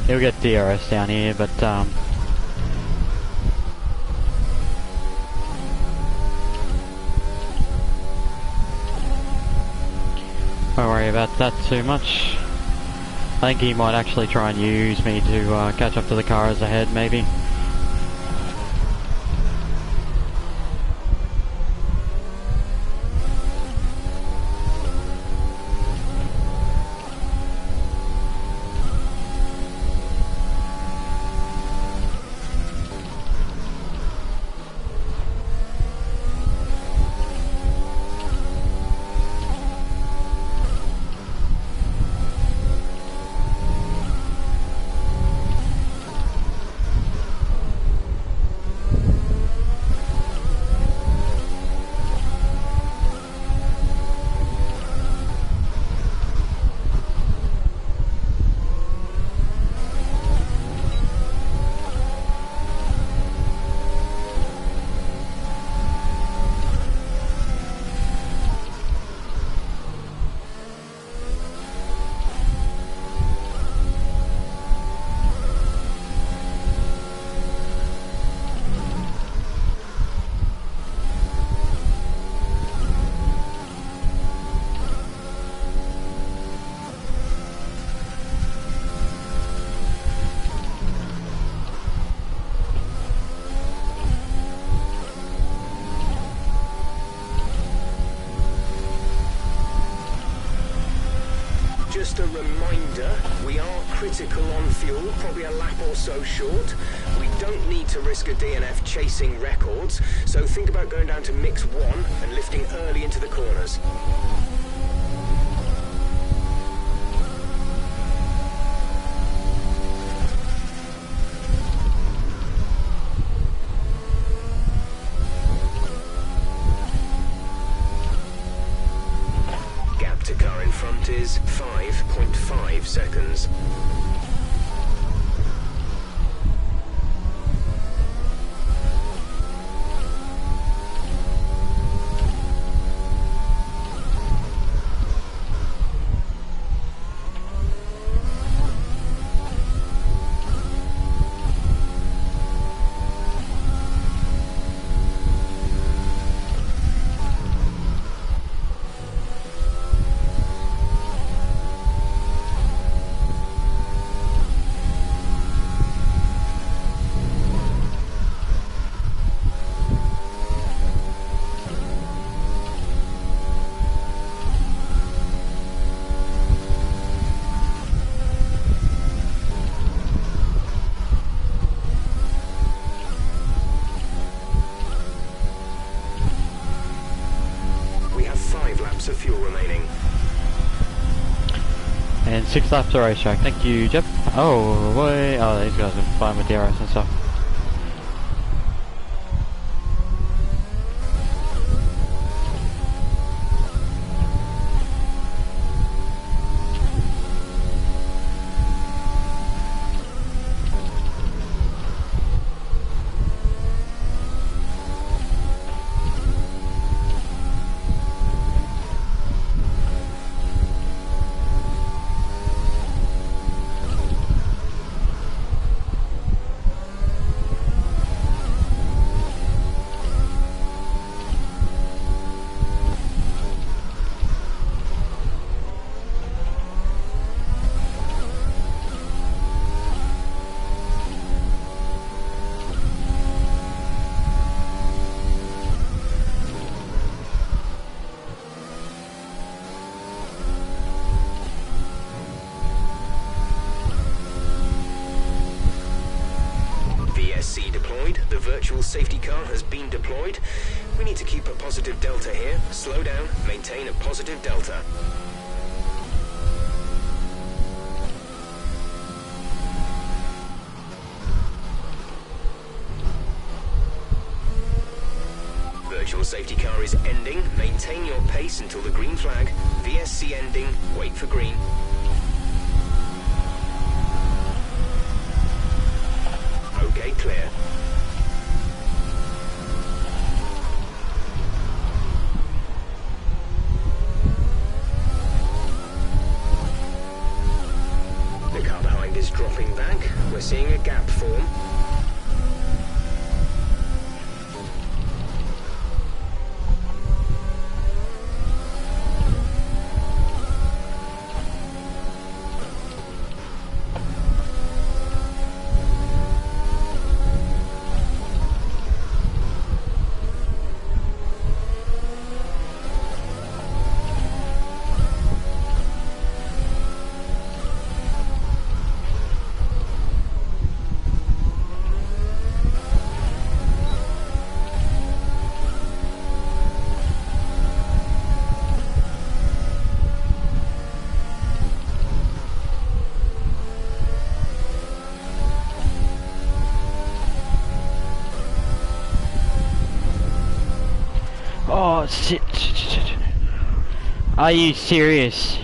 He'll get DRS down here, but don't worry about that too much. I think he might actually try and use me to catch up to the cars ahead, maybe. Just a reminder, we are critical on fuel, probably a lap or so short. We don't need to risk a DNF chasing records, so think about going down to mix 1 and lifting early into the corners. Gap to car in front is 5.5 seconds. Of fuel remaining. And 6 laps to racetrack. Thank you, Jeff. Oh, boy. Oh, these guys are fine with the arrows and stuff. VSC deployed. The virtual safety car has been deployed. We need to keep a positive delta here. Slow down, maintain a positive delta. Virtual safety car is ending. Maintain your pace until the green flag. VSC ending. Wait for green. Okay, clear. The car behind is dropping back. We're seeing a gap form. Oh shit. Are you serious?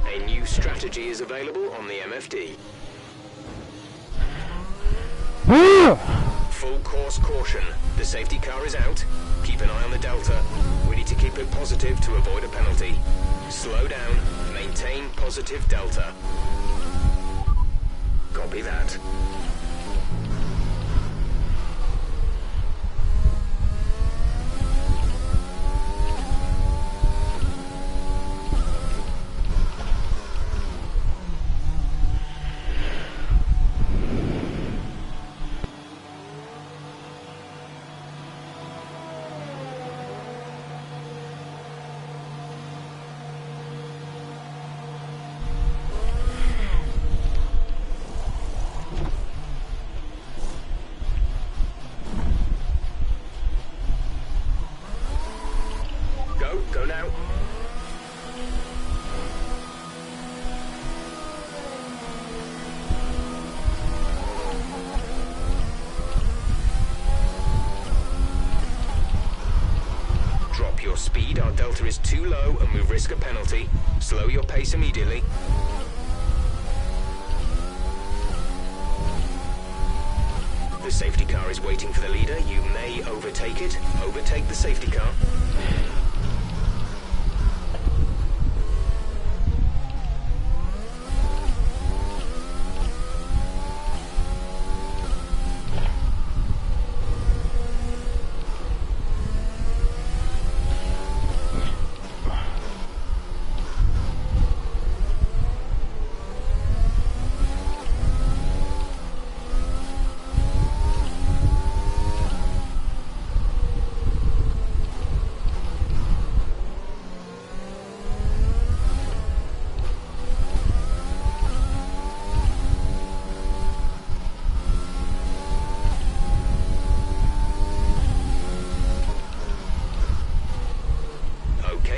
A new strategy is available on the MFD. Full course caution. The safety car is out. Keep an eye on the delta. We need to keep it positive to avoid a penalty. Slow down. Maintain positive delta. Copy that. up your speed. Our delta is too low and we risk a penalty. Slow your pace immediately. The safety car is waiting for the leader. You may overtake it. Overtake the safety car.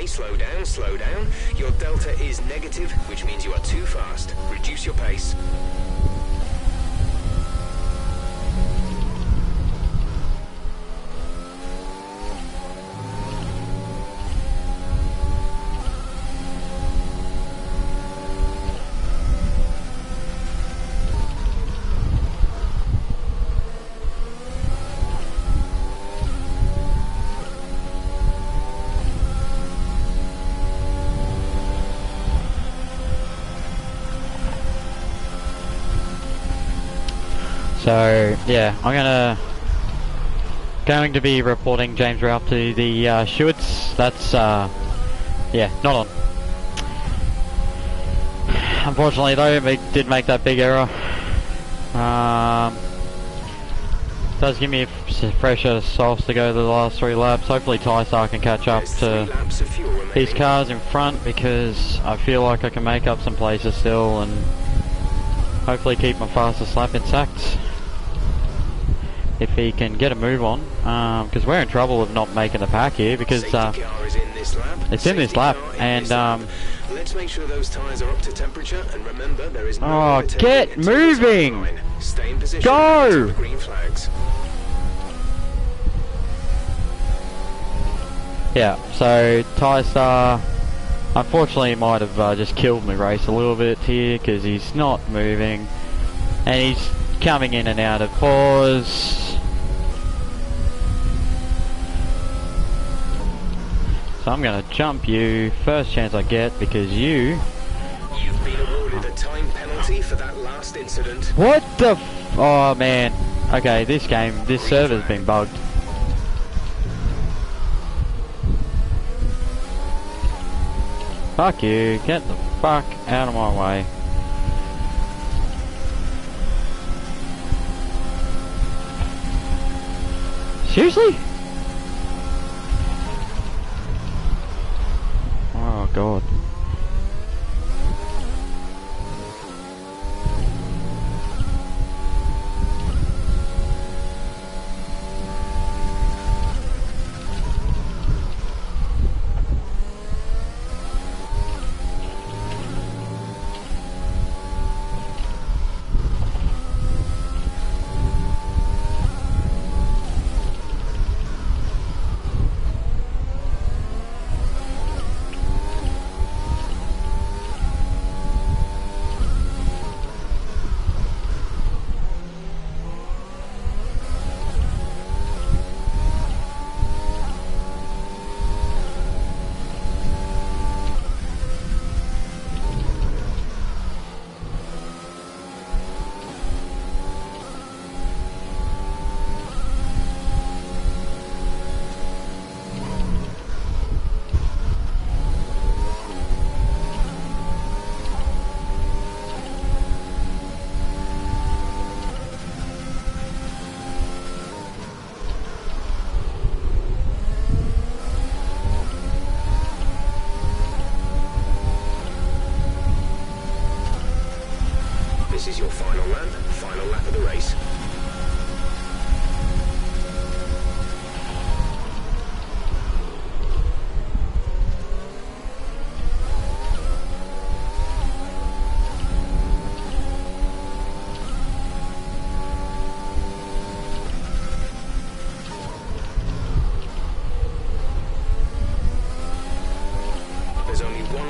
Slow down, slow down. Your delta is negative, which means you are too fast. Reduce your pace. So yeah, I'm going to be reporting James Ralph to the stewards. That's yeah, not on. Unfortunately though, we did make that big error. Does give me a fresh set of softs to go to the last 3 laps. Hopefully Tystar can catch up to these cars in front, because I feel like I can make up some places still and hopefully keep my fastest lap intact. If he can get a move on, because we're in trouble of not making the pack here, because it's in this lap, and let's make sure those tires are up to temperature, and remember there is no oh, get moving! Stay in position. Go! Green flags. Yeah, so Tystar unfortunately might have just killed my race a little bit here, because he's not moving and he's coming in and out of pause. So I'm going to jump you first chance I get, because you've been awarded a time penalty for that last incident. What the oh man. Okay, this server's been bugged. Fuck you, get the fuck out of my way. Seriously? Oh god.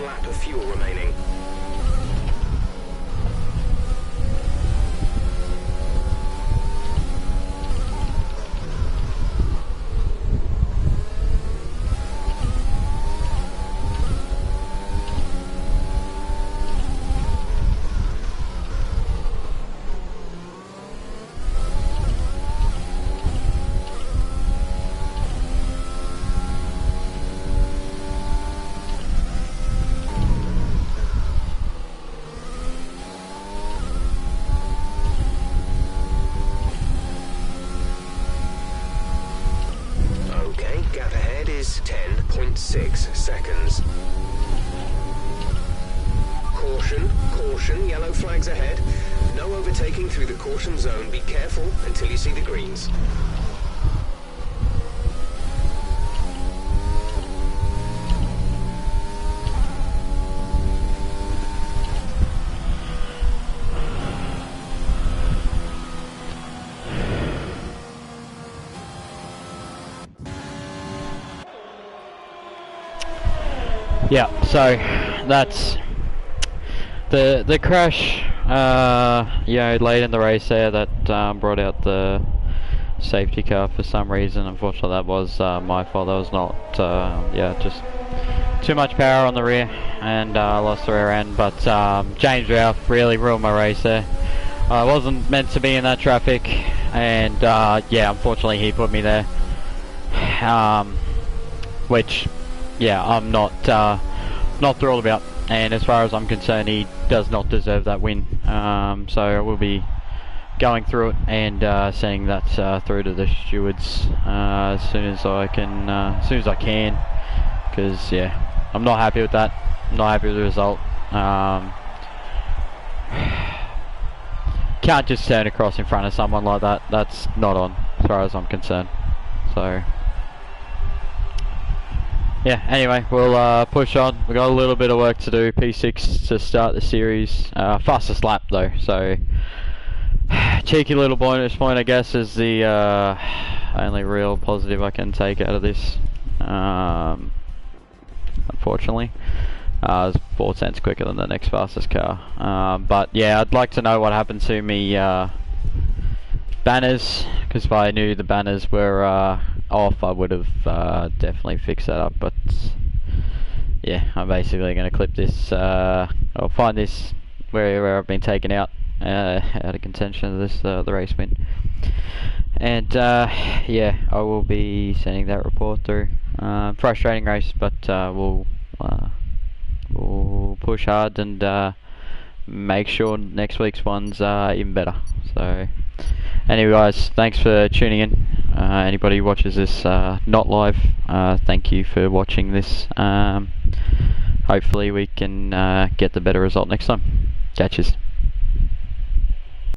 lap of fuel remaining. Gap ahead is 10.6 seconds. Caution, caution, yellow flags ahead. No overtaking through the caution zone. Be careful until you see the greens. Yeah, so that's the crash, you know, late in the race there that brought out the safety car for some reason. Unfortunately, that was my fault. That was not, yeah, just too much power on the rear, and I lost the rear end. But James Ralph really ruined my race there. I wasn't meant to be in that traffic, and yeah, unfortunately he put me there, which, yeah, I'm not thrilled about. And as far as I'm concerned, he does not deserve that win. So I will be going through it and sending that through to the stewards as soon as I can, because yeah, I'm not happy with that. I'm not happy with the result. Can't just turn across in front of someone like that. That's not on, as far as I'm concerned. So yeah, anyway, we'll push on. We've got a little bit of work to do. P6 to start the series. Fastest lap though, so cheeky little bonus point, I guess, is the only real positive I can take out of this. Unfortunately, it's 4 cents quicker than the next fastest car. But yeah, I'd like to know what happened to me banners, because if I knew the banners were off, I would have definitely fixed that up. But yeah, I'm basically going to clip this. I'll find this where I've been taken out of contention of this the race win, and yeah, I will be sending that report through. Frustrating race, but we'll push hard and make sure next week's one's even better. So anyway guys, thanks for tuning in. Anybody who watches this not live, thank you for watching this. Hopefully we can get the better result next time. Catches.